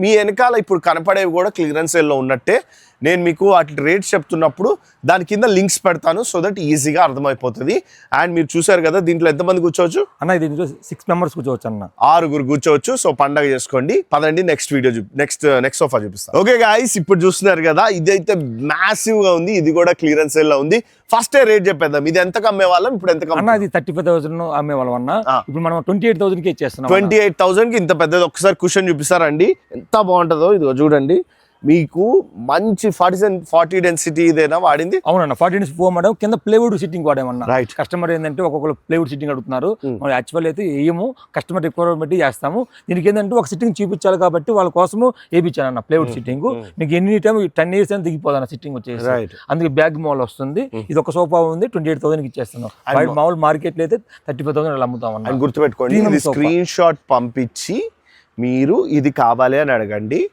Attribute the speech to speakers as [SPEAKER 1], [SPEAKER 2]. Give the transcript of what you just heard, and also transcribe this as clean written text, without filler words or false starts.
[SPEAKER 1] మీ వెనకాల ఇప్పుడు కనపడేవి కూడా క్లియరెన్స్ సేల్లో ఉన్నట్టే. నేను మీకు వాటి రేట్స్ చెప్తున్నప్పుడు దాని కింద లింక్స్ పెడతాను, సో దట్ ఈజీగా అర్థమైపోతుంది. అండ్ మీరు చూసారు కదా, దీంట్లో ఎంతమంది కూర్చోవచ్చు
[SPEAKER 2] అన్న? దీంట్లో 6 members కూర్చోవచ్చు అన్న.
[SPEAKER 1] 6 కూర్చోవచ్చు. సో పండగ చేసుకోండి. పదండి నెక్స్ట్ వీడియో నెక్స్ట్ సోఫా చూపిస్తాను. ఓకే గాయ్స్, ఇప్పుడు చూస్తున్నారు కదా, ఇదైతే మ్యాసివ్ గా ఉంది. ఇది కూడా క్లియరెన్స్ సేల్ లో ఉంది. ఫస్ట్ రేట్ చెప్పేద్దాం. ఇది ఎంతకు అమ్మే వాళ్ళం, ఇప్పుడు ఎంత
[SPEAKER 2] అన్న? అది 35,000 అమ్మేవాళ్ళం అన్న. ఇప్పుడు మనం 28,000 కి ఇచ్చేస్తున్నాం.
[SPEAKER 1] 28,000 కి ఇంత పెద్దది. ఒకసారి కుషన్ చూపిస్తారండి, ఎంత బాగుంటుందో. ఇదిగో చూడండి, మీకు మంచి 40 డెన్సిటీ ఇదేనా వాడింది?
[SPEAKER 2] అవునన్న, 40 డెన్సిటీ ఫోమ్ వాడాము. కింద ప్లేవుడ్ సిట్టింగ్ వాడామన్న.
[SPEAKER 1] రైట్.
[SPEAKER 2] కస్టమర్ ఏంటంటే ఒక్కొక్కరు ప్లేవుడ్ సిట్టింగ్ అడుగుతున్నారు. మనం యాక్చువల్ అయితే వేయము, కస్టమర్ రిక్వైర్మెంట్ బట్టి చేస్తాము. దీనికి ఏంటంటే ఒక సిట్టింగ్ చూపించాలి కాబట్టి వాళ్ళ కోసము వేయించాను అన్న ప్లేవుడ్ సిట్టింగ్. మీకు ఎనీ టైం 10 years అని దిగిపోదు అన్న సిట్టింగ్ వచ్చేసి. అందుకే బ్యాగ్ మాల్ వస్తుంది. ఇది ఒక సోఫా ఉంది, 28,000 కి ఇచ్చేస్తున్నాం. మామూలు మార్కెట్లో అయితే 35,000 అమ్ముతాం అన్న.
[SPEAKER 1] గుర్తుపెట్టుకోండి, స్క్రీన్ షాట్ పంపించి మీరు ఇది కావాలి అని అడగండి.